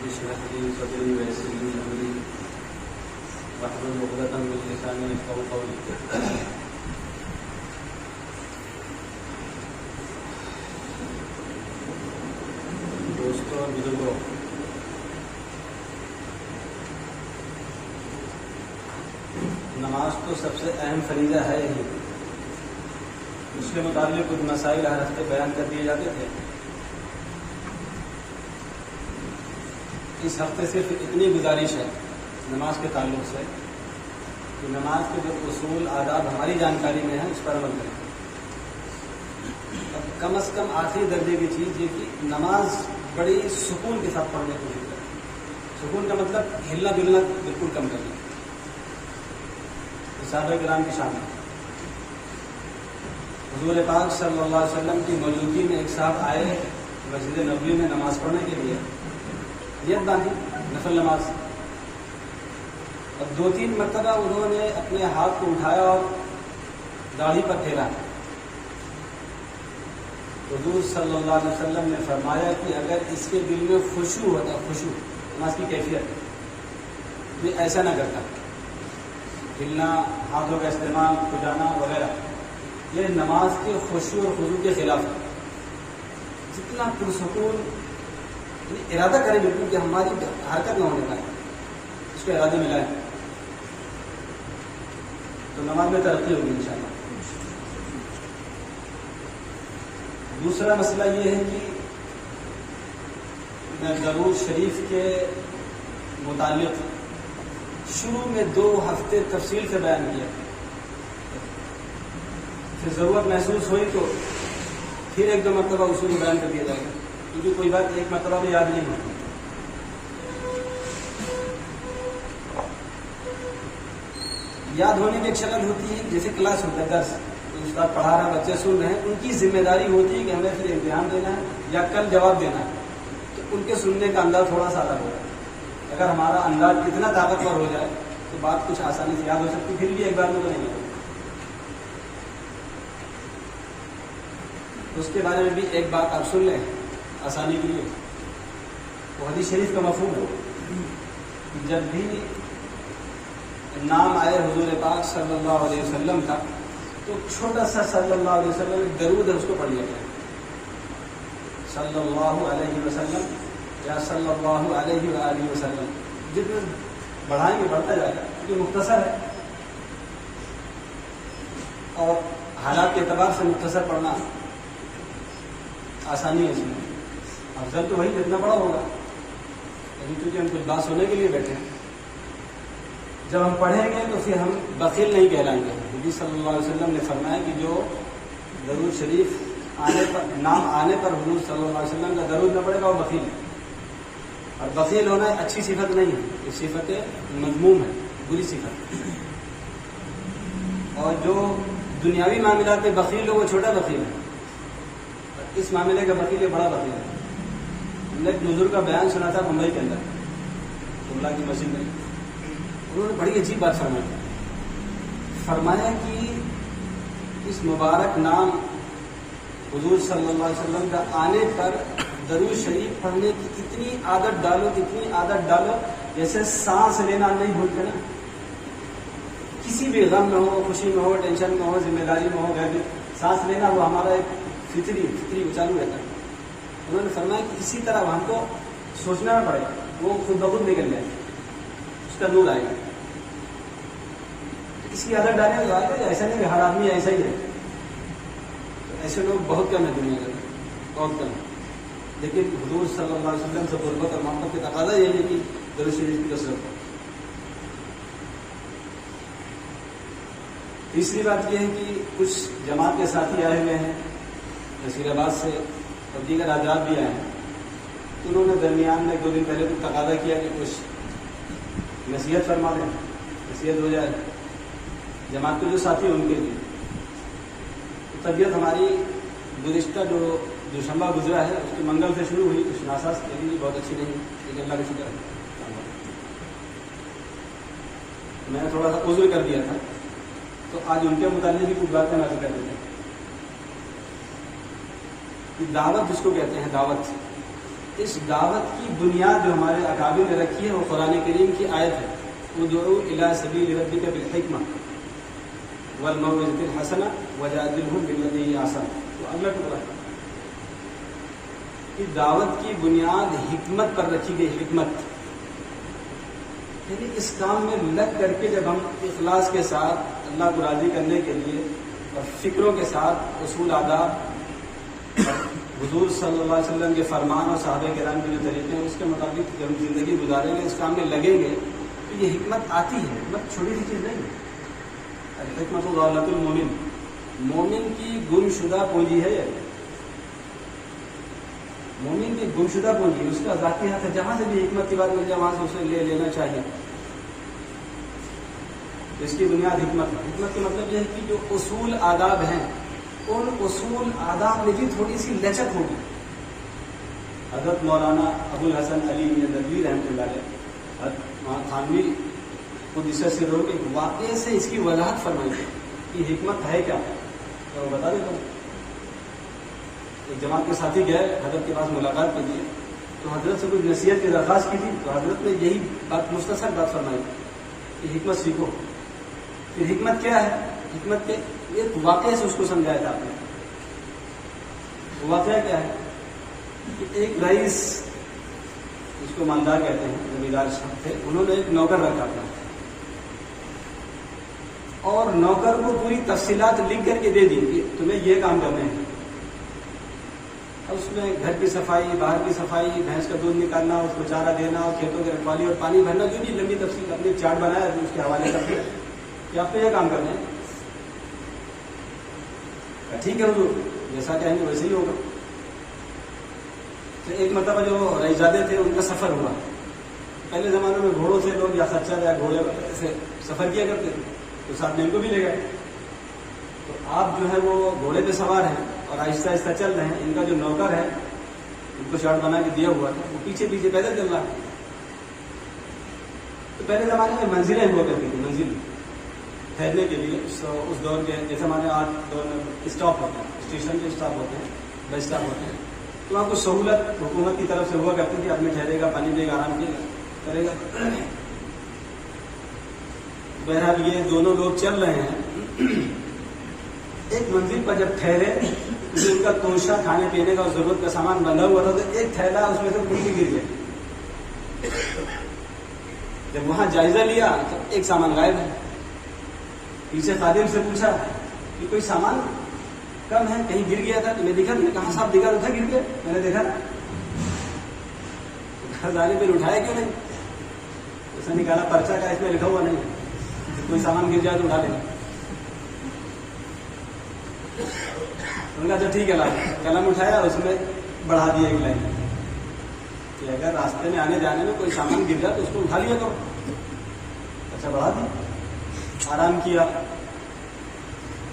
اشرح لي صدري ويسر لي امري واحلل عقدة من لساني يفقهوا قولي. دوستوں اور بزرگوں، نماز تو سب سے اہم فریضہ ہے ہی. اس کے متعلق کچھ مسائل ہر ہفتے بیان کر دیے جاتے تھے. اس ہفتے صرف اتنی گزارش ہے نماز کے تعلق سے کہ نماز کے جو اصول آداب ہماری جانکاری میں ہیں اس پر عمل کریں. اب کم از کم آخری درجے کی چیز یہ کہ نماز بڑی سکون کے ساتھ پڑھنے کی کوشش کریں. سکون کا مطلب ہلنا ڈلنا بالکل کم کرنا. صحابہ کرام کی شان ہے. حضور پاک صلی اللہ علیہ وسلم کی موجودگی میں ایک صاحب آئے مسجد نبوی میں نماز پڑھنے کے لیے. نیت باندھی نفل نماز، اور 2-3 مرتبہ انہوں نے اپنے ہاتھ کو اٹھایا اور داڑھی پر پھیرا. حضور صلی اللہ علیہ وسلم نے فرمایا کہ اگر اس کے دل میں خشوع ہوتا، خشوع نماز کی کیفیت، یہ ایسا نہ کرتا. ہلنا، ہاتھوں کا استعمال، کھجانا وغیرہ، یہ نماز کے خشوع اور خضوع کے خلاف ہے. جتنا پرسکون ارادہ کریں بالکل کہ ہماری حرکت نہ ہونے پائے، اس کو ارادے میں لائیں تو نماز میں ترقی ہوگی انشاءاللہ. دوسرا مسئلہ یہ ہے کہ میں درود شریف کے متعلق شروع میں 2 ہفتے تفصیل سے بیان کیا. پھر ضرورت محسوس ہوئی تو پھر 1-2 مرتبہ اصول بیان کر دیا جائے گا، کیونکہ کوئی بات ایک مرتبہ میں یاد نہیں ہوتی. یاد ہونے کی ایک شکل ہوتی ہے جیسے کلاس ہوتا ہے، درس استاد پڑھا رہا ہے، بچے سن رہے ہیں، ان کی ذمہ داری ہوتی ہے کہ ہمیں پھر امتحان دینا ہے یا کل جواب دینا ہے. تو ان کے سننے کا انداز تھوڑا سا الگ ہوگا. اگر ہمارا انداز اتنا طاقتور ہو جائے تو بات کچھ آسانی سے یاد ہو سکتی، پھر بھی ایک بار میں تو نہیں ہوگی. اس کے بارے میں بھی ایک بات آپ سن لیں آسانی کے لیے. وہ حدیث شریف کا مفہوم ہے، جب بھی نام آئے حضور پاک صلی اللہ علیہ وسلم کا تو چھوٹا سا صلی اللہ علیہ وسلم ایک درود ہے، اس کو پڑھ لیا جائے. صلی اللہ علیہ وسلم یا صلی اللہ علیہ وآلہ وسلم. جتنے بڑھائیں گے بڑھتا جائے گا، کیونکہ مختصر ہے اور حالات کے اعتبار سے مختصر پڑھنا آسانی ہے. اس میں افضل تو وہی جتنا بڑا ہوگا، لیکن چونکہ ہم کچھ بات سننے کے لیے بیٹھے ہیں، جب ہم پڑھیں گے تو پھر ہم بخیل نہیں کہلائیں گے. نبی صلی اللہ علیہ وسلم نے فرمایا کہ جو درود شریف آنے پر، نام آنے پر حضور صلی اللہ علیہ وسلم کا درود نہ پڑے گا وہ بخیل ہے. اور بخیل ہونا اچھی صفت نہیں ہے، یہ صفت مذموم ہے، بری صفت. اور جو دنیاوی معاملات میں بخیل ہو وہ چھوٹا بخیل ہے، اور اس معاملے کا بخیل یہ بڑا بخیل ہے. ہم نے ایک بزرگ کا بیان سنا تھا ممبئی کے اندر، اللہ کی مسجد میں. انہوں نے بڑی عجیب بات فرمایا کہ اس مبارک نام حضور صلی اللہ علیہ وسلم کا آنے پر درود شریف پڑھنے کی اتنی عادت ڈالو جیسے سانس لینا نہیں بھولتے نا. کسی بھی غم میں ہو، خوشی میں ہو، ٹینشن میں ہو، ذمہ داری میں ہو، گھر سانس لینا وہ ہمارا ایک فطری چالو رہتا ہے. انہوں نے فرمایا کہ اسی طرح ہم کو سوچنا نہ پڑے گا، وہ خود بخود نکل جائے گا، اس کا نور آئے گا. اس کی عادت ڈالنے تو آئے گا. ایسا نہیں کہ ہر آدمی ایسا ہی ہے، ایسے لوگ بہت کم ہیں دنیا میں، بہت کم. لیکن حضور صلی اللہ علیہ وسلم سے قربت اور محبت کے تقاضا یہ ہے کہ درود شریف کی کثرت ہو. تیسری بات یہ ہے کہ کچھ جماعت کے ساتھی آئے ہوئے ہیں نصیر آباد سے اور دیگر حضرات بھی آئے ہیں. انہوں نے درمیان میں 2 دن پہلے کچھ تقاضا کیا کہ کچھ نصیحت فرما دیں، نصیحت ہو جائے جماعت کے جو ساتھی ہیں ان کے لیے. طبیعت ہماری گزشتہ جو دوشنبہ گزرا ہے اس کی منگل سے شروع ہوئی، کچھ ناساز لیکن بہت اچھی نہیں، لیکن اللہ کا شکر ہے. میں نے تھوڑا سا عذر کر دیا تھا، تو آج ان کے متعلق بھی کچھ باتیں نازل کر دیتے ہیں. دعوت جس کو کہتے ہیں، دعوت اس دعوت کی بنیاد جو ہمارے اکابر نے رکھی ہے وہ قرآن کریم کی آیت ہے، ادعو الی سبیل ربک بالحکمہ والموعظۃ الحسنہ وجادلہم باللتی ہی احسن۔ تو اگلا ٹکڑا کہ دعوت کی بنیاد حکمت پر رکھی گئی، حکمت یعنی اس کام میں لگ کر کے جب ہم اخلاص کے ساتھ اللہ کو راضی کرنے کے لیے اور فکروں کے ساتھ اصول آداب حضور صلی اللہ علیہ وسلم کے فرمان اور صحابہ کرام کے جو طریقے ہیں اس کے مطابق جب ہم زندگی گزاریں گے، اس کام میں لگیں گے تو یہ حکمت آتی ہے۔ حکمت چھوٹی سی چیز نہیں ہے، حکمت غلۃ المومن، مومن کی گمشدہ پونجی ہے، مومن کی گمشدہ پونجی، اس کا ذاتی حق ہے، جہاں سے بھی حکمت کی بات مل جائے وہاں سے اسے لے لینا چاہیے۔ اس کی بنیاد حکمت ہے۔ حکمت کا مطلب یہ ہے کہ جو اصول آداب ہیں ان اصول آداب میں بھی تھوڑی سی لچک ہوگی۔ حضرت مولانا ابو الحسن علی ندوی رحمۃ اللہ علیہ، وہاں تھانوی قدس سرہ کے واقعے سے اس کی وضاحت فرمائی ہے کہ حکمت ہے کیا، تو وہ بتا دیتا ہوں۔ ایک جماعت کے ساتھی گئے حضرت کے پاس ملاقات کے لیے، تو حضرت سے کچھ نصیحت کی درخواست کی تھی، تو حضرت نے یہی بات مختصر بات فرمائی کہ حکمت سیکھو۔ پھر حکمت کیا ہے؟ حکمت کے ایک واقعے سے اس کو سمجھایا تھا آپ نے۔ واقعہ کیا ہے کہ ایک رئیس، اس کو مالدار کہتے ہیں، زمیندار صاحب تھے، انہوں نے ایک نوکر رکھا تھا اور نوکر کو پوری تفصیلات لکھ کر کے دے دی کہ تمہیں یہ کام کرنے ہیں۔ اس میں گھر کی صفائی، باہر کی صفائی، بھینس کا دودھ نکالنا، اس کو چارہ دینا، اور کھیتوں کی رکھوالی اور پانی بھرنا، جو بھی لمبی تفصیل اپنے چارٹ بنایا اس کے حوالے کر دیا کہ آپ کو یہ کام کرنا ہے۔ ٹھیک ہے حضور، جیسا کہیں گے ویسے ہی ہوگا۔ تو ایک مرتبہ جو رئیسزادے تھے ان کا سفر ہوا۔ پہلے زمانے میں گھوڑوں سے لوگ یا خچر یا گھوڑے سے سفر کیا کرتے تھے، تو ساتھ میں ان کو بھی لے گئے۔ تو آپ جو ہے وہ گھوڑے پہ سوار ہیں اور آہستہ آہستہ چل رہے ہیں، ان کا جو نوکر ہے ان کو چارٹ بنا کے دیا ہوا تھا، وہ پیچھے پیچھے پیدل چل رہا ہے۔ تو پہلے زمانے میں منزلیں ہوا کرتی تھی، منزل ٹھہرنے کے لیے اس دور کے، جیسے ہمارے آج دور میں اسٹاپ ہوتے ہیں، اسٹیشن کے اسٹاپ ہوتے ہیں، بس اسٹاپ ہوتے ہیں، تو وہاں کچھ سہولت حکومت کی طرف سے ہوا کرتی تھی، آدمی ٹھہرے گا، پانی پیے گا، آرام کرے گا۔ بہرحال یہ دونوں لوگ چل رہے ہیں، ایک منزل پر جب ٹھہرے تو ان کا توشہ کھانے پینے کا ضرورت کا سامان بندھا ہوا تھا، تو ایک تھیلا اس میں سے الٹی گر گیا۔ جب وہاں جائزہ لیا تو ایک سامان غائب ہے۔ پیچھے خادم سے پوچھا کہ کوئی سامان کم ہے، کہیں گر گیا تھا؟ میں دیکھا نہیں، کہاں صاحب دکھا تھا گر گیا، میں نے دیکھا گھر جانے پہ اٹھایا کیوں نہیں؟ اسے نکالا پرچہ کا، اس میں لکھا ہوا نہیں، کوئی سامان گر جائے تو اٹھا لینا۔ انہوں نے کہا اچھا ٹھیک ہے، قلم اٹھایا، اس میں بڑھا دیا ایک لائن کہ اگر راستے میں آنے جانے میں کوئی سامان گر جائے تو اس کو اٹھا لیا کرو۔ اچھا بڑھا دیا، آرام کیا،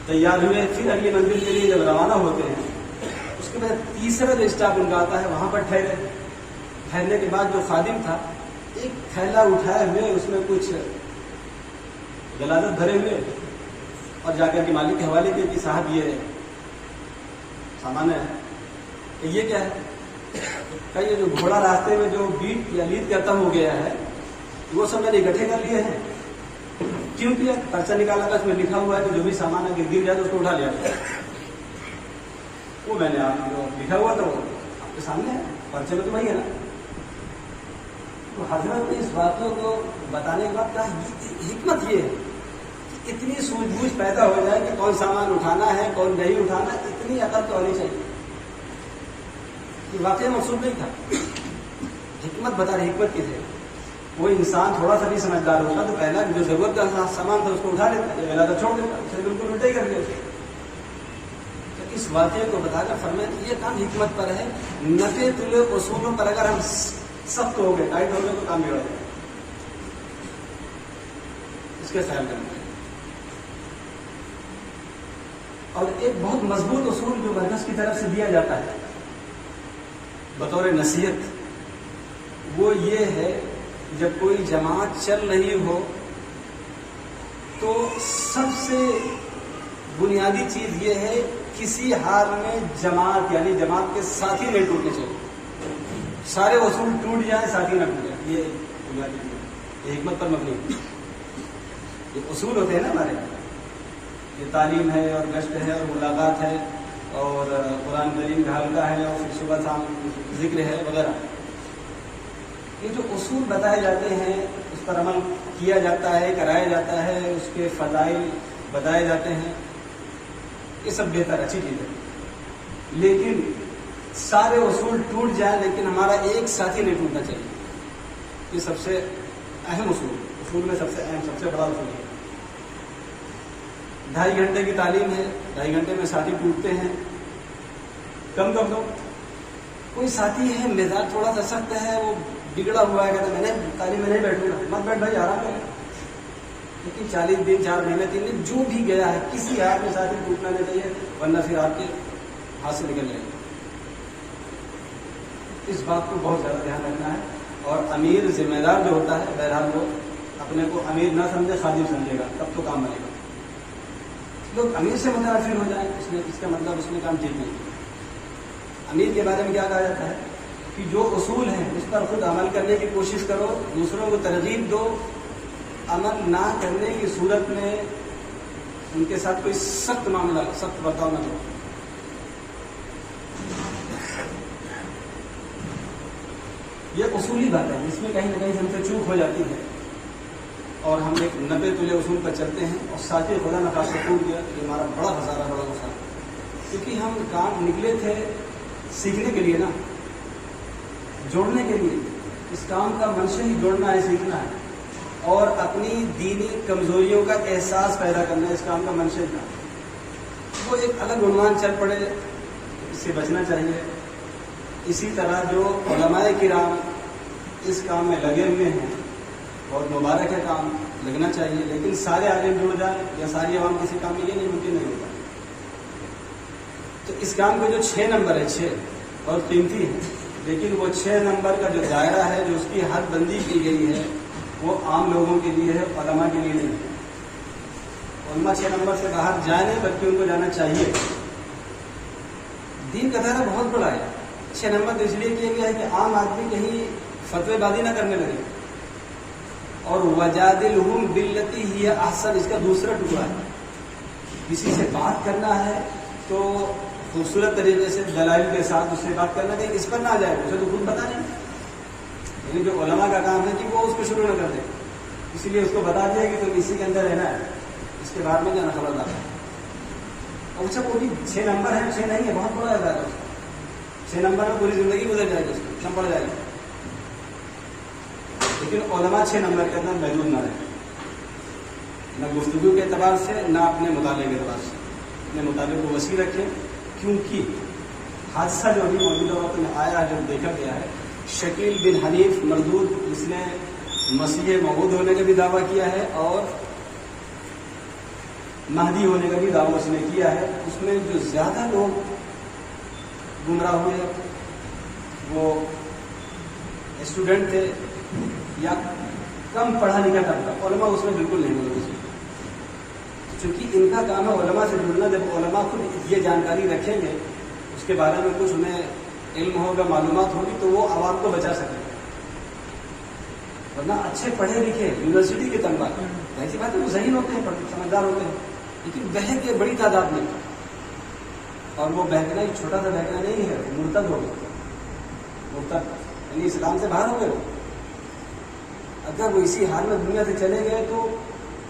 تیار ہوئے، پھر اگلی منزل کے لیے جب روانہ ہوتے ہیں، اس کے بعد تیسرا جو اسٹاپ ان کا آتا ہے وہاں پر ٹھہرے۔ ٹھہرنے کے بعد جو خادم تھا ایک تھیلا اٹھائے ہوئے، اس میں کچھ غلاظت بھرے ہوئے، اور جا کر کے مالک کے حوالے کیا کہ صاحب یہ سامان ہے۔ کہ یہ کیا ہے؟ کہ یہ جو گھوڑا راستے میں جو بیٹ یا لید کرتا ہو گیا ہے وہ سب میں نے اکٹھے کر لیے ہیں۔ کیوں کیا؟ پرچہ نکالا تھا، اس میں لکھا ہوا ہے کہ جو بھی سامان اگر گر جائے تو اس کو اٹھا لیا۔ وہ میں نے آپ جو لکھا ہوا تھا وہ آپ کے سامنے ہے، پرچے میں تو وہی ہے نا۔ تو حضرت نے اس باتوں کو بتانے کے بعد کہا حکمت یہ ہے کہ اتنی سوجھ بوجھ پیدا ہو جائے کہ کون سامان اٹھانا ہے کون نہیں اٹھانا، اتنی عقل تو ہونی چاہیے۔ یہ واقعی مقصود نہیں تھا، حکمت بتا رہی، حکمت کس ہے؟ وہ انسان تھوڑا سا بھی سمجھدار ہوتا تو پہلا جو ضرورت کا سامان تھا اس کو اٹھا لیتا، یہ غلط چھوڑ دیتا، اسے بالکل الٹا ہی کر دیا۔ تو اس واقعے کو بتا کر فرمایا یہ کام حکمت پر ہے، نفع تلے اصولوں پر اگر ہم سخت ہو گئے، ٹائٹ ہو گئے تو کام بگڑ جائے، اس کے خیال کرنا ہے۔ اور ایک بہت مضبوط اصول جو مرکز کی طرف سے دیا جاتا ہے بطور نصیحت، وہ یہ ہے جب کوئی جماعت چل رہی ہو تو سب سے بنیادی چیز یہ ہے کسی حال میں جماعت یعنی جماعت کے ساتھی نہیں ٹوٹنے چاہیے۔ سارے اصول ٹوٹ جائیں ساتھی نہ ٹوٹ جائے، یہ حکمت پر مبنی ہے۔ یہ اصول ہوتے ہیں نا ہمارے، یہ تعلیم ہے اور گشت ہے اور ملاقات ہے اور قرآن کریم کا حلقہ ہے اور پھر صبح شام ذکر ہے وغیرہ، یہ جو اصول بتائے جاتے ہیں اس پر عمل کیا جاتا ہے، کرایا جاتا ہے، اس کے فضائل بتائے جاتے ہیں، یہ سب بہتر اچھی چیز ہے۔ لیکن سارے اصول ٹوٹ جائیں لیکن ہمارا ایک ساتھی نہیں ٹوٹنا چاہیے، یہ سب سے اہم اصول میں سب سے اہم، سب سے بڑا اصول ہے۔ 2.5 گھنٹے کی تعلیم ہے، 2.5 گھنٹے میں ساتھی ٹوٹتے ہیں، کم کوئی ساتھی ہے مزاج تھوڑا سا سخت ہے، وہ بگڑا ہوا ہے، کہتا ہے میں نے تعلیم میں نہیں بیٹھوں گا، مت بیٹھ بھائی، آرام کر۔ لیکن 40 دن 4 مہینے 3 دن جو بھی گیا ہے، کسی حال میں ساتھی ٹوٹنا نہیں چاہیے، ورنہ پھر آپ کے ہاتھ سے نکل جائے گا۔ اس بات کو بہت زیادہ دھیان رکھنا ہے، اور امیر ذمہ دار جو ہوتا ہے، بہرحال وہ اپنے کو امیر نہ سمجھے، خادم سمجھے گا، تب تو کام بنے گا۔ لوگ امیر سے متاثر ہو جائیں، اس کا مطلب اس میں کام ٹھیک نہیں۔ امیر کے بارے میں کیا کہا جاتا ہے کہ جو اصول ہیں اس پر خود عمل کرنے کی کوشش کرو، دوسروں کو ترغیب دو، عمل نہ کرنے کی صورت میں ان کے ساتھ کوئی سخت معاملہ، سخت برتاؤ نہ کرو۔ یہ اصولی بات ہے، اس میں کہیں نہ کہیں ہم سے چوک ہو جاتی ہے اور ہم ایک 90 تلے اصول پر چلتے ہیں اور ساتھی خدا نخواستہ ٹوٹ گیا، یہ ہمارا بڑا خسارہ، بڑا نقصان، کیونکہ ہم کام نکلے تھے سیکھنے کے لیے نا، جوڑنے کے لیے۔ اس کام کا منشا ہی جوڑنا ہے، سیکھنا ہے، اور اپنی دینی کمزوریوں کا احساس پیدا کرنا ہے، اس کام کا منشا ہی تھا۔ وہ ایک الگ عنوان چل پڑے، اس سے بچنا چاہیے۔ اسی طرح جو علماء کرام اس کام میں لگے ہوئے ہیں، اور مبارک ہے، کام لگنا چاہیے، لیکن سارے عالم جڑ جائیں یا ساری عوام کسی کام میں، یہ نہیں ممکن نہیں ہوتا۔ تو اس کام کے جو 6 نمبر ہے، 6 اور قیمتی ہے، لیکن وہ 6 نمبر کا جو دائرہ ہے، جو اس کی حد بندی کی گئی ہے، وہ عام لوگوں کے لیے ہے، علماء کے لیے نہیں ہے۔ علماء 6 نمبر سے باہر جائیں نہیں، بلکہ ان کو جانا چاہیے۔ دین کا دائرہ بہت بڑا ہے، 6 نمبر تو اس لیے کیا گیا ہے کہ عام آدمی کہیں فتوی بازی نہ کرنے لگے۔ اور وجادلہم باللتی ہی احسن، اس کا دوسرا ٹکڑا ہے، کسی سے بات کرنا ہے تو خوبصورت طریقے سے دلائل کے ساتھ اس سے بات کرنا، کہ اس پر نہ جائے، اسے تو خود پتا نہیں۔ یعنی جو علماء کا کام ہے کہ وہ اس کو شروع نہ کر دے، اسی لیے اس کو بتا دیا کہ تم اسی کے اندر رہنا ہے، اس کے بعد میں جانا خبردار ہے۔ اور اچھا وہ بھی 6 نمبر ہے، 6 نہیں ہے، بہت بڑا ہے، 6 نمبر میں پوری زندگی گزر جائے گی، اس کو کم پڑ جائے گی۔ لیکن علماء 6 نمبر کے اندر محدود نہ رہے، نہ گفتگو کے اعتبار سے، نہ اپنے مطالعے کے اعتبار سے، اپنے مطالعے کو وسیع رکھیں۔ کیونکہ حادثہ جو ابھی موجودہ وقت میں آیا ہے، جو دیکھا گیا ہے، شکیل بن حنیف مردود، جس نے مسیح موعود ہونے کا بھی دعویٰ کیا ہے اور مہدی ہونے کا بھی دعویٰ اس نے کیا ہے، اس میں جو زیادہ لوگ گمراہ ہوئے وہ اسٹوڈنٹ تھے یا کم پڑھا لکھا طبقہ، علماء اس میں بالکل نہیں ہوئے۔ چونکہ ان کا کام ہے علماء سے جڑنا، جب علماء خود یہ جانکاری رکھیں گے، اس کے بارے میں کچھ انہیں علم ہوگا، معلومات ہوگی، تو وہ عوام کو بچا سکیں گے۔ ورنہ اچھے پڑھے لکھے یونیورسٹی کے طلبا، ایسی بات ہے، وہ ذہین ہوتے ہیں، سمجھدار ہوتے ہیں، لیکن بہک یہ بڑی تعداد میں، اور وہ بہکنا ایک چھوٹا سا بہکنا نہیں ہے، مرتد ہو گئے، مرتد یعنی اسلام سے باہر ہو گئے۔ اگر وہ اسی حال میں دنیا سے چلے گئے تو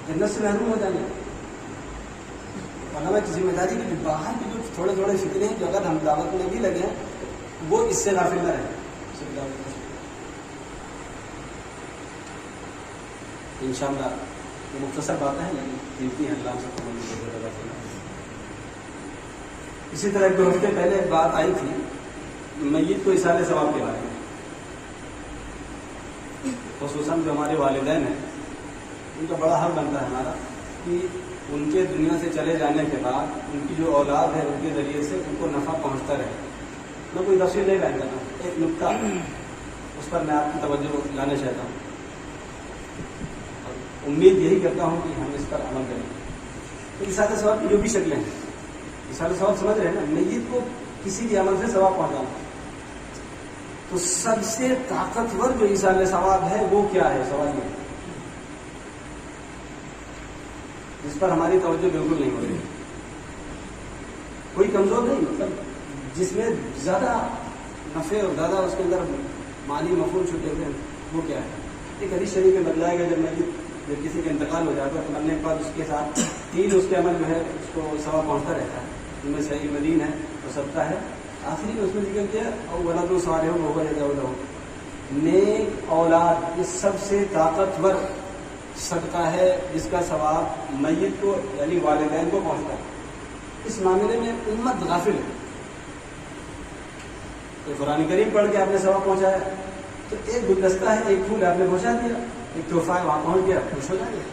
جنت سے محروم ہو جائیں گے۔ علماء کی ذمہ داری کی باہر کی جو تھوڑے تھوڑے فکرے ہیں، جو اگر ہم دعوت میں بھی لگے ہیں، وہ اس سے غافل نہ رہیں۔ انشاءاللہ یہ مختصر باتیں ہیں، لیکن قیمتی ہیں، اللہ سے قبول کرے۔ اسی طرح 2 ہفتے پہلے ایک بات آئی تھی میت کو ایصال ثواب کے بارے میں، خصوصاً جو ہمارے والدین ہیں، ان کا بڑا حق بنتا ہے ہمارا کہ ان کے دنیا سے چلے جانے کے بعد ان کی جو اولاد ہے، ان کے ذریعے سے ان کو نفع پہنچتا رہے۔ میں کوئی تفصیل نہیں بیان کرتا ہوں، ایک نکتہ اس پر میں آپ کی توجہ لانا چاہتا ہوں، اور امید یہی کرتا ہوں کہ ہم اس پر عمل کریں۔ تو ایصال ثواب کی جو بھی شکلیں ہیں، ایصال ثواب سمجھ رہے ہیں نا، میت کو کسی بھی عمل سے ثواب پہنچانا، تو سب سے طاقتور جو ایصال ثواب ہے وہ کیا ہے؟ سوال یہ جس پر ہماری توجہ بالکل نہیں ہو رہی. کوئی کمزور نہیں، مطلب جس میں زیادہ نفع اور زیادہ اس کے اندر مالی مفعول چھٹے ہوئے ہیں، وہ کیا ہے؟ ایک حدیث شریف میں بتلایا گیا جب کسی کا انتقال ہو جاتا ہے تو مرنے کے بعد اس کے ساتھ 3 اس کے عمل جو ہے اس کو ثواب پہنچتا رہتا ہے. ان میں صحیح مدین ہے تو صدقہ ہے. آخری میں اس میں ذکر کیا اور ولد و صالح ہو وہ جاؤ نیک اولاد، یہ سب سے طاقتور صدقہ ہے جس کا ثواب میت کو یعنی والدین کو پہنچتا ہے. اس معاملے میں امت غافل ہے. تو قرآن کریم پڑھ کے آپ نے ثواب پہنچایا تو ایک گلدستہ ہے، ایک پھول آپ نے پہنچا دیا، ایک تحفہ ہے وہاں پہنچ گیا، خوش ہو جائے گا.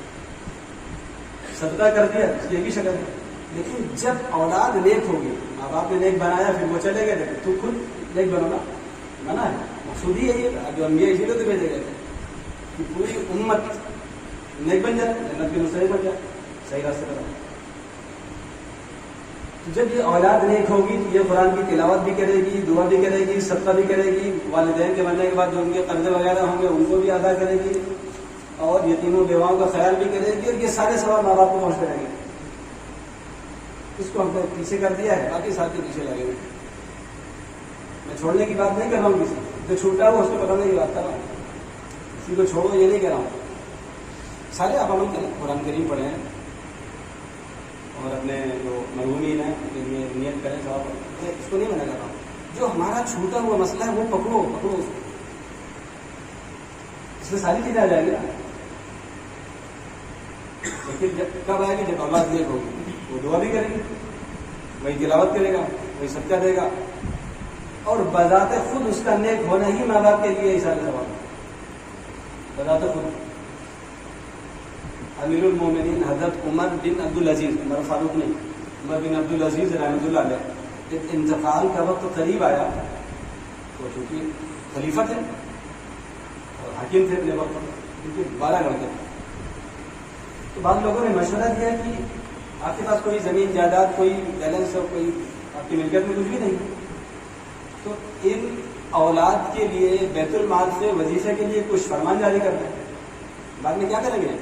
صدقہ کر دیا اس کی ایک ہی شکل ہے. لیکن جب اولاد نیک ہوگی، ماں باپ نے نیک بنایا پھر وہ چلے گئے تو خود نیک بنو نا، منع ہے. مقصود ہی ہے جو انبیاء اسی لیے تو بھیجے گئے تھے کہ پوری امت نیک بن جائے، جنت کے مستحق بن جائے، صحیح راستے پر. جب یہ اولاد نیک ہوگی تو یہ قرآن کی تلاوت بھی کرے گی، دعا بھی کرے گی، صدقہ بھی کرے گی، والدین کے مرنے کے بعد جو ان کے قرضے وغیرہ ہوں گے ان کو بھی ادا کرے گی، اور یتیموں بیواؤں کا خیال بھی کرے گی، اور یہ سارے ثواب ماں باپ کو پہنچتے رہیں گے. اس کو ہم نے پیچھے کر دیا ہے، باقی ساتھ کے پیچھے لگے ہوئے. میں چھوڑنے کی بات نہیں کر رہا ہوں، کسی جو چھوٹا ہو اس کو پکڑنے کی بات کر رہا ہوں. کسی کو چھوڑو یہ نہیں کہہ رہا ہوں. سارے آپ عمل کریں، قرآن کریم پڑھیں اور اپنے جو مرحومین ہیں ان کے لیے نیت کریں ثواب. اس کو نہیں منع کر رہا ہوں. جو ہمارا چھوٹا ہوا مسئلہ ہے وہ پکڑو اس کو. اس میں ساری چیزیں آ جائیں گی نا. لیکن کب آئے گی؟ جب اولاد نیک ہوگی. وہ دعا بھی کرے گی، وہی تلاوت کرے گا، وہی صدقہ دے گا، اور بذات خود اس کا نیک ہونا ہی ماں باپ کے لیے ایصال ثواب ہے. بذات خود امیر المومنین حضرت عمر بن عبدالعزیز، عمر فاروق نہیں، عمر بن عبدالعزیز رحمۃ اللہ علیہ، جب انتقال کا وقت قریب آیا تو چونکہ خلیفہ تھے اور حاکم تھے اپنے وقت میں، کیونکہ 12 لڑکے تھے، تو بعض لوگوں نے مشورہ دیا کہ آپ کے پاس کوئی زمین جائیداد، کوئی بیلنس اور کوئی آپ کی ملکیت میں کچھ بھی نہیں، تو ان اولاد کے لیے بیت المال سے وظیفے کے لیے کچھ فرمان جاری کرنا ہے. بعد میں کیا کریں گے؟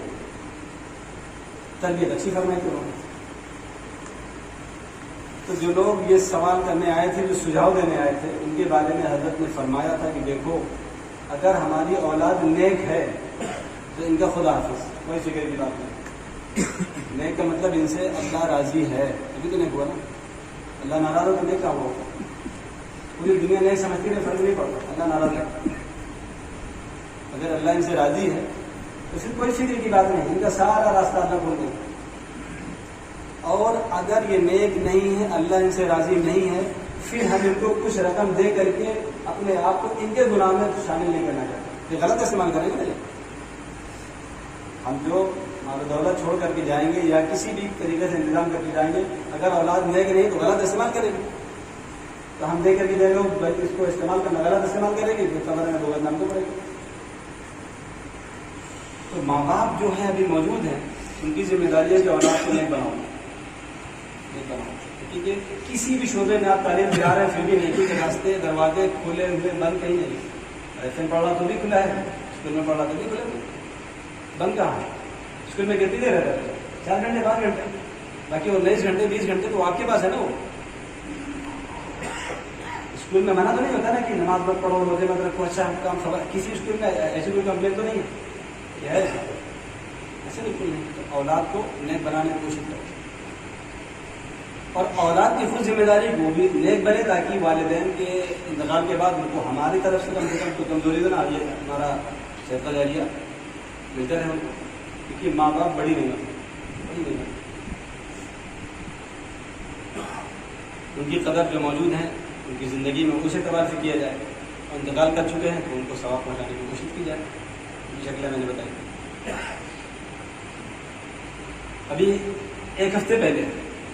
تربیت اچھی فرمائی کرو. تو جو لوگ یہ سوال کرنے آئے تھے، جو سجھاؤ دینے آئے تھے، ان کے بارے میں حضرت نے فرمایا تھا کہ دیکھو اگر ہماری اولاد نیک ہے تو ان کا خدا حافظ، کوئی فکر کی بات نہیں. نیک کا مطلب ان سے اللہ راضی ہے، ابھی تو نیک ہوا نا. اللہ ناراض ہو تو نیک کا ہوا. پوری دنیا نیک سمجھتی ہے، فرق نہیں پڑتا. اللہ ناراض ہے، اگر اللہ ان سے راضی ہے تو پھر کوئی فکر کی بات نہیں. ان کا سارا راستہ اللہ کھول دے. اور اگر یہ نیک نہیں ہے، اللہ ان سے راضی نہیں ہے، پھر ہم ان کو کچھ رقم دے کر کے اپنے آپ کو ان کے گناہ میں شامل نہیں کرنا چاہتے. یہ غلط استعمال کریں گے نا. ہم جو مال دولت چھوڑ کر کے جائیں گے یا کسی بھی طریقے سے انتظام کر کے جائیں گے، اگر اولاد نیک نہیں تو غلط استعمال کرے گی. تو ہم دے کر کے جائیں گے، اس کو استعمال کرنا غلط استعمال کرے گی، تو قبر میں بغیر نام کو پڑے گی. تو ماں باپ جو ہیں ابھی موجود ہیں، ان کی ذمہ داری ہے کہ اولاد کو نیک بناؤ. کیونکہ کسی بھی شعبے میں آپ تعلیم دلا رہے ہیں پھر بھی نیکی کے راستے دروازے کھلے ہوئے بند کہیں نہیں. ایسے میں پڑھ رہا تو بھی کھلا ہے، اسکول میں پڑھ رہا تو بھی کھلا ہے، بند کہاں ہے؟ اسکول میں کتنی دیر رہتا ہے؟ 4 گھنٹے 5 گھنٹے، باقی وہ 19 گھنٹے 20 گھنٹے تو آپ کے پاس ہے نا. وہ اسکول میں منع تو نہیں ہوتا نا کہ نماز مت پڑھو، روزے مت رکھو، اچھا کام خبر. کسی اسکول میں ایسی کوئی کمپلین تو نہیں ہے؟ یہ ہے ایسے بالکل نہیں. تو اولاد کو نیک بنانے کی کوشش کرو، اور اولاد کی خود ذمہ داری وہ بھی نیک بنے تاکہ والدین کے انتقال کے بعد ان کو ہماری طرف سے کم کوئی کمزوری تو نہ آئیے. ہمارا صحت جاریہ ملتا رہے ان کو، کیونکہ ماں باپ بڑی نہیں. ان کی قدر جو موجود ہیں ان کی زندگی میں اس اعتبار سے کیا جائے. انتقال کر چکے ہیں تو ان کو ثواب پہنچانے کی کوشش کی جائے. ان کی شکلیں میں نے بتائی. ابھی 1 ہفتے پہلے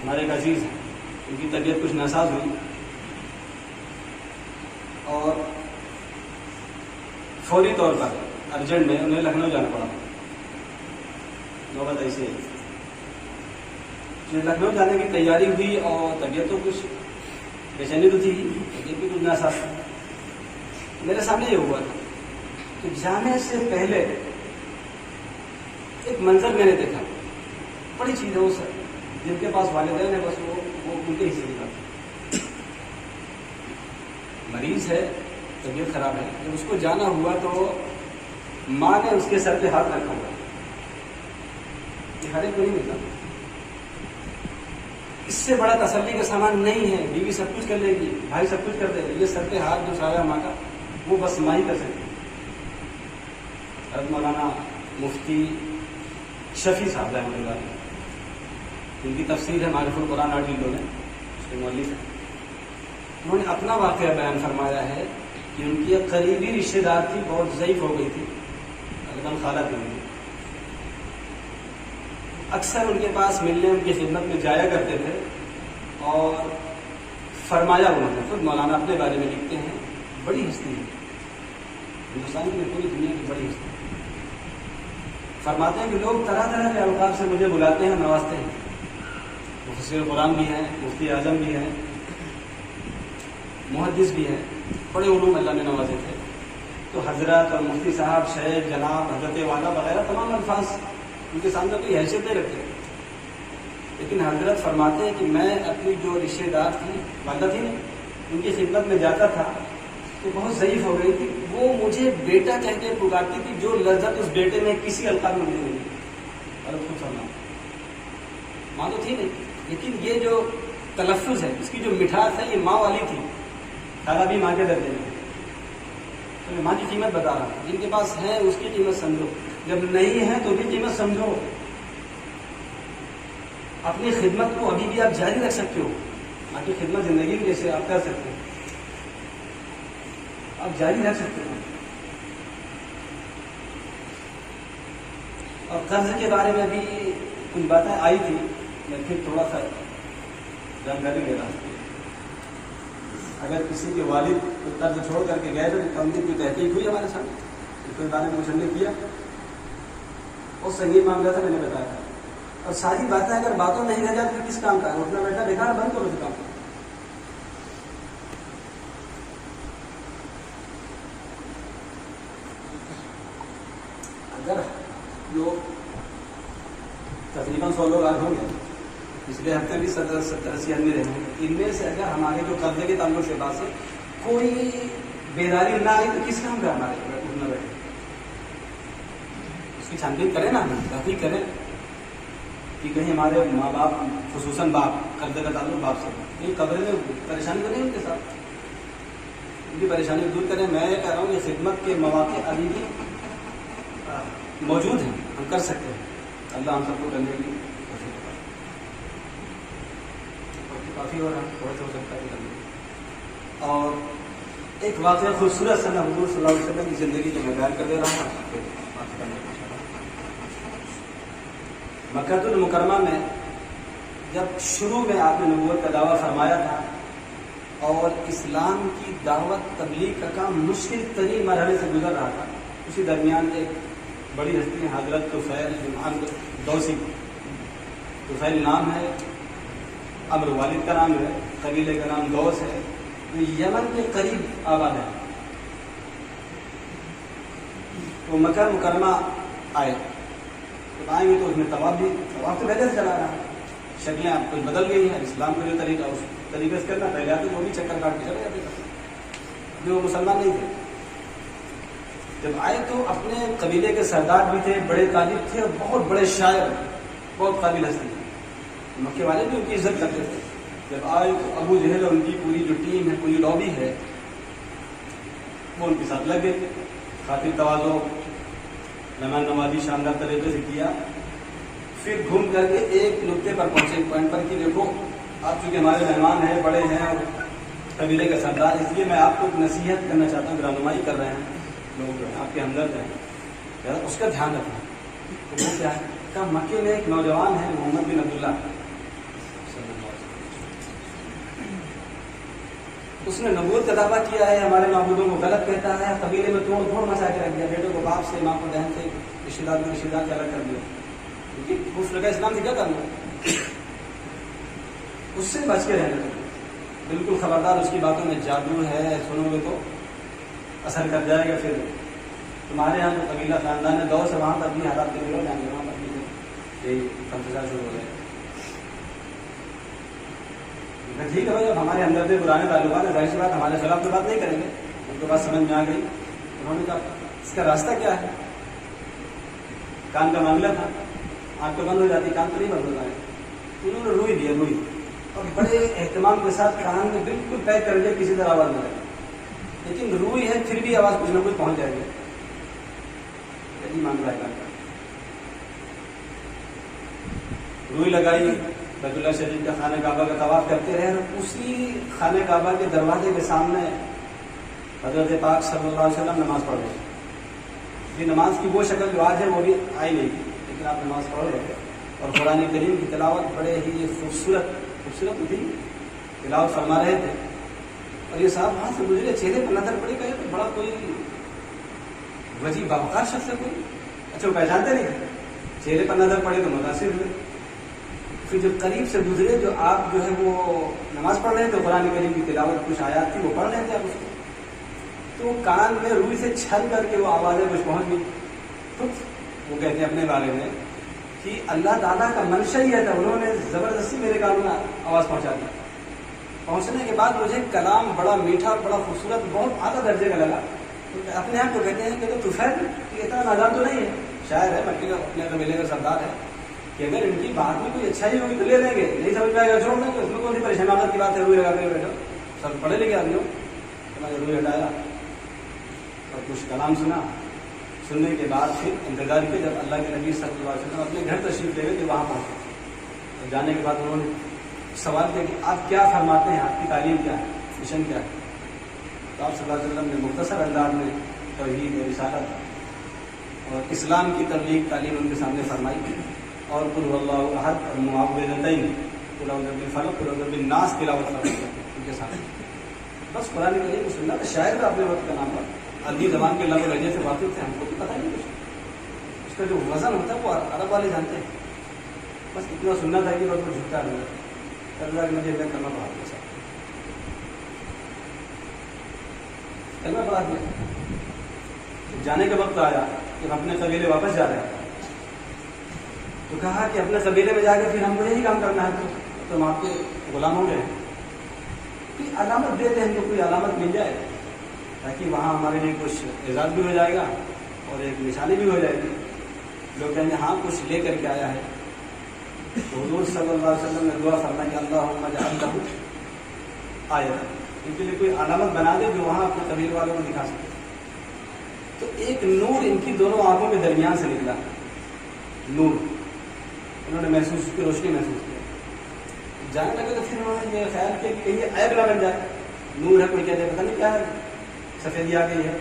ہمارے ایک عزیز ہیں، ان کی طبیعت کچھ ناساز ہوئی اور فوری طور پر ارجنٹ میں انہیں لکھنؤ جانا پڑا. نوبت ایسے لکھنؤ جانے کی تیاری ہوئی اور طبیعت تو کچھ بے چینی تو تھی، طبیعت بھی کچھ ناساز تھی. میرے سامنے یہ ہوا تھا کہ جانے سے پہلے ایک منظر میں نے دیکھا، بڑی چیز ہے وہ سر، جن کے پاس والدین ہے بس وہ ان کے حصے کی بات ہے. مریض ہے، طبیعت خراب ہے، جب اس کو جانا ہوا تو ماں نے اس کے سر پہ ہاتھ رکھا ہوا. یہ ہر ایک کو نہیں ملتا. اس سے بڑا تسلی کا سامان نہیں ہے. بیوی سب کچھ کر لے گی، بھائی سب کچھ کر دے گا، یہ سر پہ ہاتھ جو سایہ ماں کا وہ بس ماں ہی کر سکتی. حضرت مولانا مفتی شفیع صاحب رحمۃ اللہ علیہ، ان کی تفسیر ہے معرف القرآن 8 جلدوں میں، اس کے مؤلف ہیں. انہوں نے اپنا واقعہ بیان فرمایا ہے کہ ان کی ایک قریبی رشتے دار تھی، بہت ضعیف ہو گئی تھی، غالباً خالہ تھی. اکثر ان کے پاس ملنے، ان کی خدمت میں جایا کرتے تھے. اور فرمایا انہوں نے، خود مولانا اپنے بارے میں لکھتے ہیں، بڑی ہستی ہے ہندوستان کی، پوری دنیا کی بڑی ہستی. فرماتے ہیں کہ لوگ طرح طرح کے القاب سے مجھے بلاتے ہیں، نوازتے ہیں. مفسر قرآن بھی ہیں، مفتی اعظم بھی ہیں، محدث بھی ہیں، بڑے علوم اللہ نے نوازے تھے. تو حضرت اور مفتی صاحب، شیخ، جناب، حضرت والا وغیرہ تمام الفاظ ان کے سامنے کوئی حیثیت نہیں رکھتے. لیکن حضرت فرماتے ہیں کہ میں اپنی جو رشتے دار تھی، والدہ تھی نا، ان کی خدمت میں جاتا تھا تو بہت ضعیف ہو گئی تھی. وہ مجھے بیٹا کہہ کے پکارتی تھی، جو لذت اس بیٹے میں کسی القاب میں ملی نہیں. اور خود فرمایا، ماں تو تھی نہیں، لیکن یہ جو تلفظ ہے، اس کی جو مٹھاس ہے، یہ ماں والی تھی. خالہ بھی ماں کے درجے میں. تو میں ماں کی قیمت بتا رہا ہوں. جن کے پاس ہے اس کی قیمت سمجھو، جب نہیں ہے تو بھی قیمت سمجھو. اپنی خدمت کو ابھی بھی آپ جاری رکھ سکتے ہو. ماں کی خدمت زندگی میں جیسے آپ کر سکتے ہو، آپ جاری رکھ سکتے ہو. اور قرض کے بارے میں بھی کچھ باتیں آئی تھی، میں پھر تھوڑا سا جانکاری لے رہا ہوں. اگر کسی کے والد قرض چھوڑ کر کے گئے تو ان کی کوئی تحقیق ہوئی ہمارے سامنے، اس کے بارے میں کچھ ہم نے کیا، اور صحیح معاملہ تھا، میں نے بتایا تھا. اور ساری باتیں اگر باتوں نہیں رہ جاتی تو کس کام کا ہے؟ اٹھنا بیٹھا بیکار، بند کرو اس کام کو. اگر جو تقریباً 100 لوگ آج ہوں گے، پچھلے ہفتے بھی 70-80 آدمی رہے ہیں، ان میں سے اگر ہمارے جو قرضے کے تعلق سے بات سے کوئی بیداری نہ آئی تو کس کام کا ہمارے اٹھنا بیٹھے؟ اس کی چھانبین کریں نا، تحقیق کریں کہ کہیں ہمارے ماں باپ، خصوصاً باپ، قرضے کا تعلق باپ سے، یہ قبر میں پریشانی کریں ان کے ساتھ، ان کی پریشانی دور کریں. میں یہ کہہ رہا ہوں کہ خدمت کے مواقع ابھی بھی موجود ہیں، ہم کر سکتے ہیں. اللہ ہم سب کو کرنے کی کافی ہو رہا ہے، تھوڑا سا ہو سکتا ہے کرنے. اور ایک واقعہ خوبصورت سا حضور صلی اللہ علیہ وسلم کی زندگی کو میں بیان کر دے رہا ہوں. مکہ المکرمہ میں جب شروع میں آپ نے نبوت کا دعویٰ فرمایا تھا اور اسلام کی دعوت تبلیغ کا کام مشکل ترین مرحلے سے گزر رہا تھا، اسی درمیان ایک بڑی ہستی ہے حضرت طفیل دوسی. طفیل نام ہے، امر والد کا نام ہے، قبیلے کا نام دوس ہے، وہ یمن کے قریب آباد ہے. وہ مکہ مکرمہ آئے، جب آئیں گے تو اس میں طواف تو پہلے سے چلا رہا ہے، شکلیں آپ کچھ بدل گئی ہیں. اسلام کا جو طریقہ اس طریقے سے کرنا، پہلے آتے وہ بھی چکر کاٹ کے چلے جاتے تھے جو مسلمان نہیں تھے. جب آئے تو اپنے قبیلے کے سردار بھی تھے، بڑے طالب تھے اور بہت بڑے شاعر، بہت قابل ہستی. مکے والے بھی ان کی عزت کرتے تھے. جب آئے تو ابو جہل اور ان کی پوری جو ٹیم ہے، پوری لابی ہے، وہ ان کے ساتھ لگ گئے. خاطر تواضع، مہمان نوازی شاندار طریقے سے کیا. پھر گھوم کر کے ایک نقطے پر پہنچے، پوائنٹ پر کہ دیکھو آپ چونکہ ہمارے مہمان ہیں، بڑے ہیں اور قبیلے کا سردار، اس لیے میں آپ کو نصیحت کرنا چاہتا ہوں، رہنمائی کر رہے ہیں لوگ جو ہیں آپ کے ہمدرد ہیں، اس کا دھیان رکھنا. تو وہ کیا ہے کہ مکے میں ایک نوجوان ہے محمد بن عبداللہ، اس نے نبوت کا دعویٰ کیا ہے، ہمارے معبودوں کو غلط کہتا ہے، قبیلے میں توڑ پھوڑ مچا کے رکھ دیا، بیٹے کو باپ سے، ماں کو بہن سے، رشتے دار کو رشتے دار سے الگ کر دیا. اس لگا اسلام سے کیا کرنا، اس سے بچ کے رہنا. بالکل خبردار، اس کی باتوں میں جادو ہے، سنو گے تو اثر کر جائے گا. پھر تمہارے یہاں جو قبیلہ خاندان ہے 2 سے وہاں پر بھی حالات کے بگڑ جائیں گے, وہاں پر بھی یہی فلسفہ شروع ہو جائے گا. ٹھیک ہے بھائی, اب ہمارے اندر سے پرانے تعلقات ہیں, ظاہر سی بات ہمارے خلاف تو بات نہیں کریں گے. ان کو بات سمجھ میں آ گئی. انہوں نے کہا اس کا راستہ کیا ہے؟ کان کا معاملہ تھا, آنکھ تو بند ہو جاتی, کان تو نہیں بند ہوتا ہے. انہوں نے روئی دیا, روئی, اور بڑے اہتمام کے ساتھ کان میں بالکل پیک کر دیا, کسی طرح آواز نہ لگے. لیکن روئی ہے پھر بھی آواز کچھ نہ کچھ پہنچ جائے گی. یہی معاملہ ہے کان کا. روئی لگائی, بیت اللہ شریف کا خانہ کعبہ کا طواف کرتے رہے. اسی خانہ کعبہ کے دروازے کے سامنے حضرت پاک صلی اللہ علیہ وسلم نماز پڑھ رہے. یہ نماز کی وہ شکل جو آج ہے وہ بھی آئی نہیں, لیکن آپ نماز پڑھ رہے اور قرآن کریم کی تلاوت بڑے ہی خوبصورت تھی, تلاوت فرما رہے تھے. اور یہ صاحب وہاں سے گزرے, چہرے پر نظر پڑی, کہ تو بڑا کوئی وجیب باوقار شخص ہے کوئی. اچھا وہ پہچانتے نہیں تھے, چہرے پر نظر پڑے تو متاثر ہوئے. پھر جو قریب سے گزرے, جو آپ جو ہے وہ نماز پڑھ رہے تھے, قرآن کریم کی تلاوت کچھ آیات تھی وہ پڑھ رہے تھے آپ اس کو, تو کان میں روئی سے چھل کر کے وہ آوازیں کچھ پہنچ گئی. تو وہ کہتے ہیں اپنے بارے میں کہ اللہ تعالیٰ کا منشا ہی ہے, انہوں نے زبردستی میرے کان میں آواز پہنچا دی. پہنچنے کے بعد مجھے کلام بڑا میٹھا, بڑا خوبصورت, بہت اعلیٰ درجے کا لگا. تو اپنے آپ کو کہتے ہیں کہ تو خیر اتنا نادان تو نہیں ہے, شاعر ہے, مکی کا اپنے قبیلے کا سردار ہے, کہ اگر ان کی بات میں کوئی اچھائی ہوگی تو لے لیں گے, نہیں سمجھ میں آئے گا چھوڑ دیں گے. اس میں کون سی پریشانی کی بات ہے, روئی لگا کے بیٹھو, سب پڑھے لکھے آدمی ہو. میں نے روئی ہٹایا اور کچھ کلام سنا. سننے کے بعد پھر انتظار کیا جب اللہ کے نبی صلی اللہ علیہ وسلم اپنے گھر تشریف لے گئے کہ وہاں پہنچے. جانے کے بعد انہوں نے سوال کیا کہ آپ کیا فرماتے ہیں, آپ کی تعلیم کیا ہے, مشن کیا ہے؟ تو آپ صلی اللہ علیہ وسلم نے مختصر انداز میں توحید, رسالت اور اسلام کی تبلیغ تعلیم ان کے سامنے فرمائی. اور قل هو اللہ احد اور معوذتین, قل اعوذ بالفلق, قل اعوذ بالناس تلاوت فرمائی ان کے سامنے. بس قرآن کریم کو سننا. تو شاعر کا اپنے وقت کا نام پر عربی زبان کے لفظ لہجے سے واقف تھے, ہم کو بھی پتہ نہیں کچھ. اس کا جو وزن ہوتا ہے وہ عرب والے جانتے ہیں. بس اتنا سننا تھا کہ بس وہ جھکتا نہیں اللہ کہ مجھے میں کرنا پڑا تھا. کلمہ پڑھا دیا. جانے کا وقت آیا کہ ہم اپنے قبیلے واپس جا رہے ہیں, تو کہا کہ اپنے قبیلے میں جا کے پھر ہم کو یہی کام کرنا ہے, تو ہم آپ کے غلام ہو گئے. کوئی علامت دیتے ہیں, ہم کو کوئی علامت مل جائے تاکہ وہاں ہمارے لیے کچھ اعزاز بھی ہو جائے گا اور ایک نشانی بھی ہو جائے گی. لوگ کہیں گے ہاں کچھ لے کر کے آیا ہے. تو حضور صلی اللہ علیہ وسلم نے دعا فرمائی کہ اللہم اجعل لہ آیۃ, ان کے لیے کوئی علامت بنا دے جو وہاں اپنے قبیلے والوں کو دکھا سکے. تو ایک نور ان کی دونوں آنکھوں کے درمیان سے نکلا, نور. انہوں نے محسوس کی, روشنی محسوس کی. جانے لگے تو پھر انہوں نے یہ خیال کیا کہ کہیں یہ عیب نہ بن جائے. نور ہے, کوئی کہتے ہیں پتہ نہیں کیا ہے, سفیدی آ گئی ہے,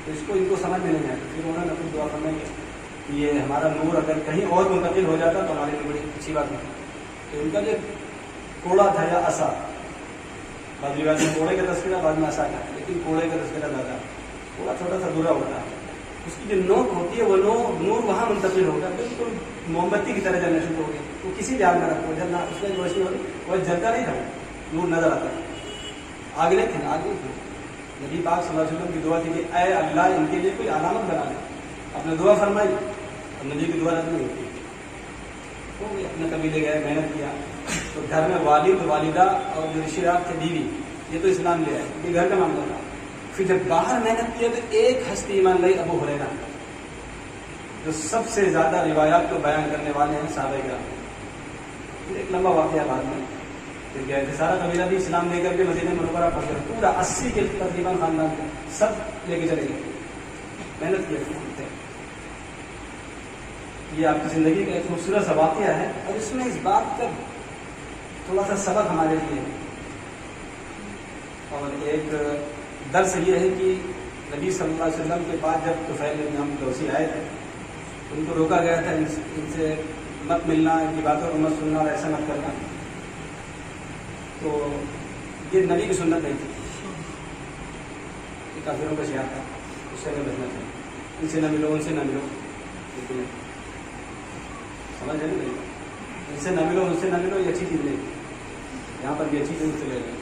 تو اس کو ان کو سمجھ میں نہیں آیا. پھر انہوں نے اپنی دعا فرمائی کہ یہ ہمارا نور اگر کہیں اور منتقل ہو جاتا تو ہمارے لیے بڑی اچھی بات ہوتی. تو ان کا جو کوڑا تھا یا عصا, بعض روایت میں کوڑے کا تذکرہ, بعد میں عصا کا, لیکن کوڑے کا تذکرہ زیادہ. کوڑا چھوٹا سا برا ہوتا ہے, اس کی جو نوک ہوتی ہے وہ نور وہاں منتقل ہوگا, بالکل موم بتی کی طرح جلنا شروع ہو گیا. وہ کسی بھی آگ میں رکھو, جلنا اس میں روشنی ہوگی, وہ جلتا نہیں تھا, نور نظر آتا ہے. آگ نہیں تھی, آگ نہیں تھی. نبی پاک صلی اللہ علیہ وسلم کی دعا تھی کہ اے اللہ ان کے لیے کوئی علامت بنا دے. اپنے دعا فرمائی اور نبی کی دعا رد نہیں ہوتی. تو اپنے قبیلے گئے, محنت کیا. تو گھر میں والد, والدہ اور جو رشتے دار تھے, بیوی, یہ تو اسلام لے آئے, یہ گھر کا معاملہ تھا. پھر جب باہر محنت کیا تو ایک ہستی ایمان لائی, ابو ہریرہ, جو سب سے زیادہ روایات کو بیان کرنے والے ہیں صحابہ کرام. پھر ایک لمبا واقعہ بعد میں پھر گئے تھے. سارا قبیلہ بھی اسلام لے کر کے مدینہ منورہ پہنچ گیا, پورا 80 کے تقریباً خاندان تھے, سب لے کے چلے گئے, محنت کیا. یہ آپ کی زندگی کا ایک خوبصورت سا واقعہ ہے, اور اس میں اس بات کا تھوڑا سا سبق ہمارے لیے ہے. اور ایک درس یہ ہے کہ نبی صلی اللہ علیہ وسلم کے بعد جب طفیل بن عمرو دوسی آئے تھے, ان کو روکا گیا تھا ان سے مت ملنا, ان کی باتوں کو مت سننا اور ایسا مت کرنا. تو یہ نبی کی سنت نہیں تھی, یہ کافروں کا شعار تھا, اس سے ہمیں بچنا چاہیے. ان سے نہ ملو, ان سے نہ ملو, لیکن سمجھ ہے نہیں, ان سے نہ ملو, ان سے نہ ملو, یہ اچھی چیز نہیں. یہاں پر بھی اچھی چیز سے لے لیں.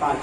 5